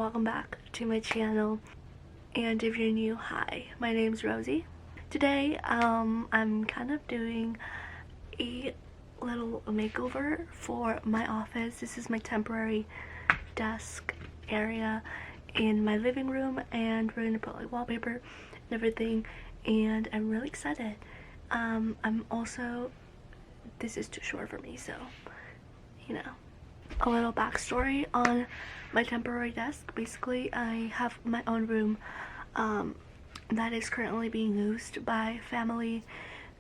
welcome back to my channel. And if you're new, hi, my name's Rosie. Today I'm kind of doing a little makeover for my office. This is my temporary desk area in my living room, and we're gonna put like wallpaper and everything, and I'm really excited. I'm also, this is too short for me, so you know, a little backstory on my temporary desk. Basically, I have my own room that is currently being used by family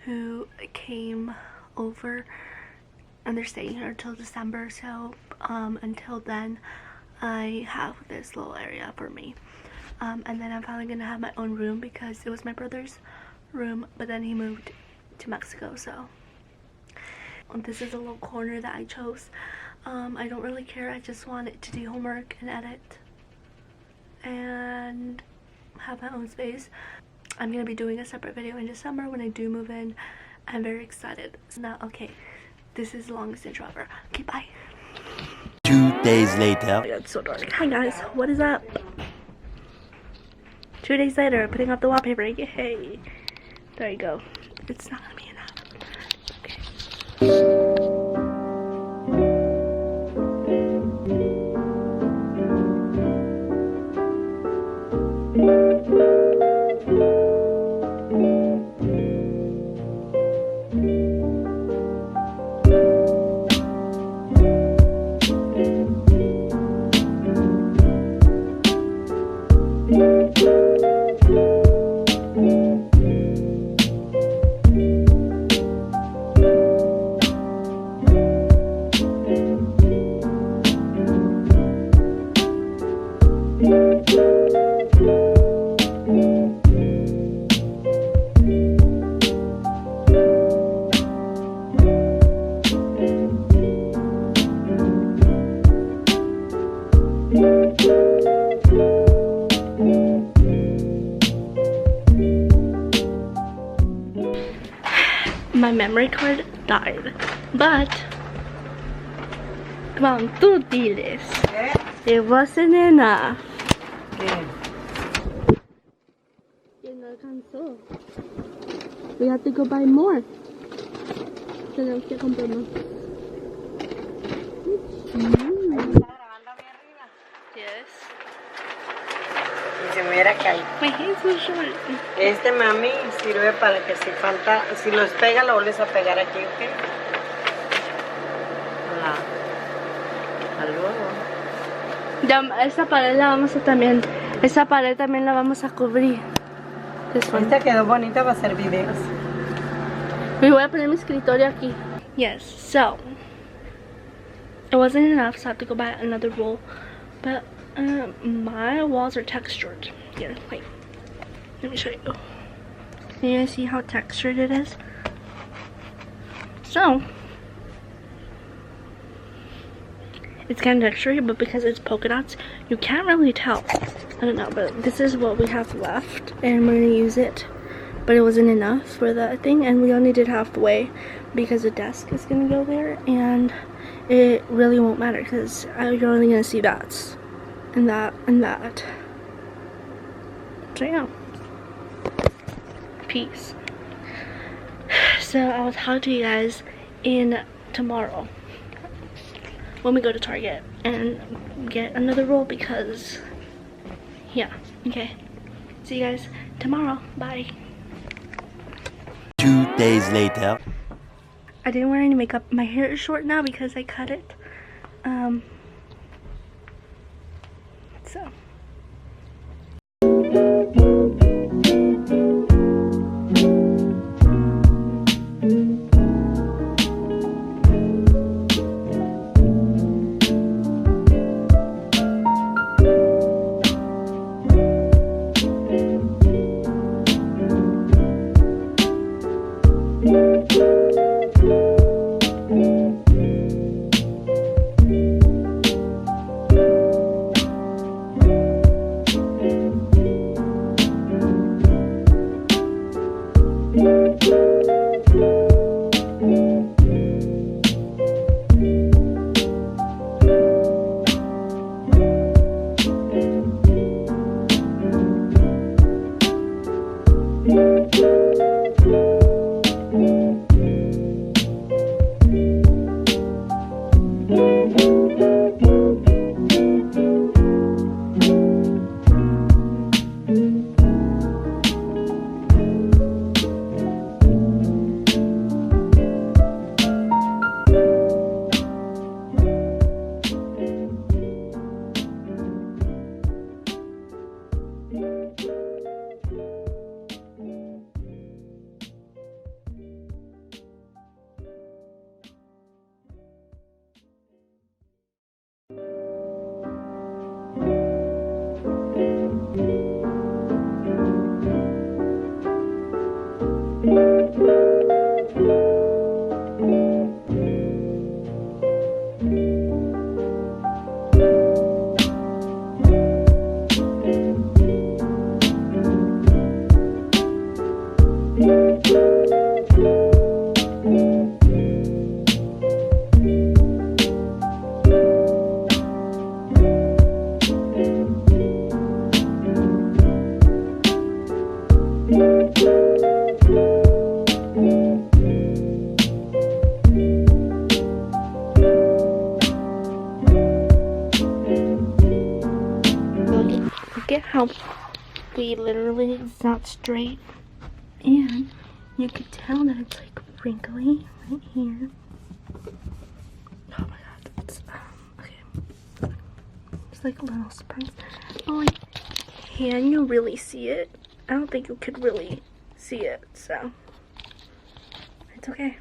who came over, and they're staying here until December. So until then I have this little area for me, and then I'm finally gonna have my own room because it was my brother's room, but then he moved to Mexico. So this is a little corner that I chose. I don't really care, I just wanted to do homework and edit and have my own space. I'm gonna be doing a separate video in December when I do move in. I'm very excited. So now, okay, this is the longest intro ever. Okay, bye. 2 days later. Oh, it's so dark. Hi guys, what is up? 2 days later, putting up the wallpaper. Yay! There you go. It's not gonna be enough. Okay. My memory card died, but come on, tú diles. It wasn't enough. Y no alcanzó. We have to go buy more. Tenemos que comprar más. Yes. Y se me hubiera caído. My hand's so short. Este mami sirve para que si falta, si los pega lo vuelves a pegar aquí, ¿ok? Hola. Ya, esta pared la vamos a también, esta pared también la vamos a cubrir. Esta quedó bonita para hacer videos. Me voy a poner mi escritorio aquí. Yes, so it wasn't enough, so I have to go buy another roll. But my walls are textured. Here, wait. Let me show you. Can you guys see how textured it is? So it's kind of textured, but because it's polka dots, you can't really tell. I don't know, but this is what we have left, and we're gonna use it. But it wasn't enough for that thing, and we only did halfway because the desk is gonna go there, and it really won't matter because you're only gonna see that and that and that. So yeah, peace. So I will talk to you guys in tomorrow when we go to Target and get another roll, because yeah, okay, see you guys tomorrow. Bye. 2 days later. I didn't wear any makeup. My hair is short now because I cut it. So Look at how we literally it's not straight, and you could tell that it's like wrinkly right here. Oh my god, it's okay. It's like little springs. Oh, like, can you really see it? I don't think you could really see it, so it's okay.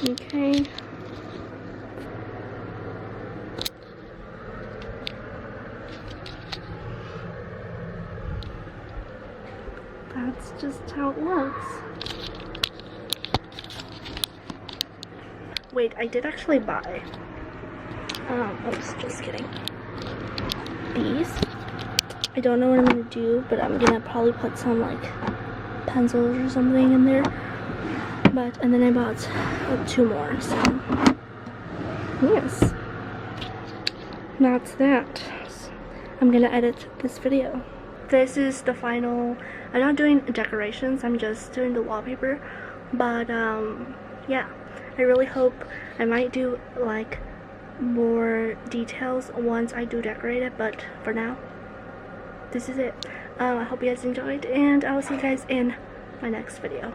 Okay. That's just how it looks. Wait, I did actually buy. Oops, just kidding. These. I don't know what I'm gonna do, but I'm gonna probably put some like pencils or something in there. And then I bought 2 more, so yes, that's that. I'm gonna edit this video. This is the final. I'm not doing decorations, I'm just doing the wallpaper, but yeah, I really hope I might do like more details once I do decorate it, but for now this is it. I hope you guys enjoyed, and I will see you guys in my next video.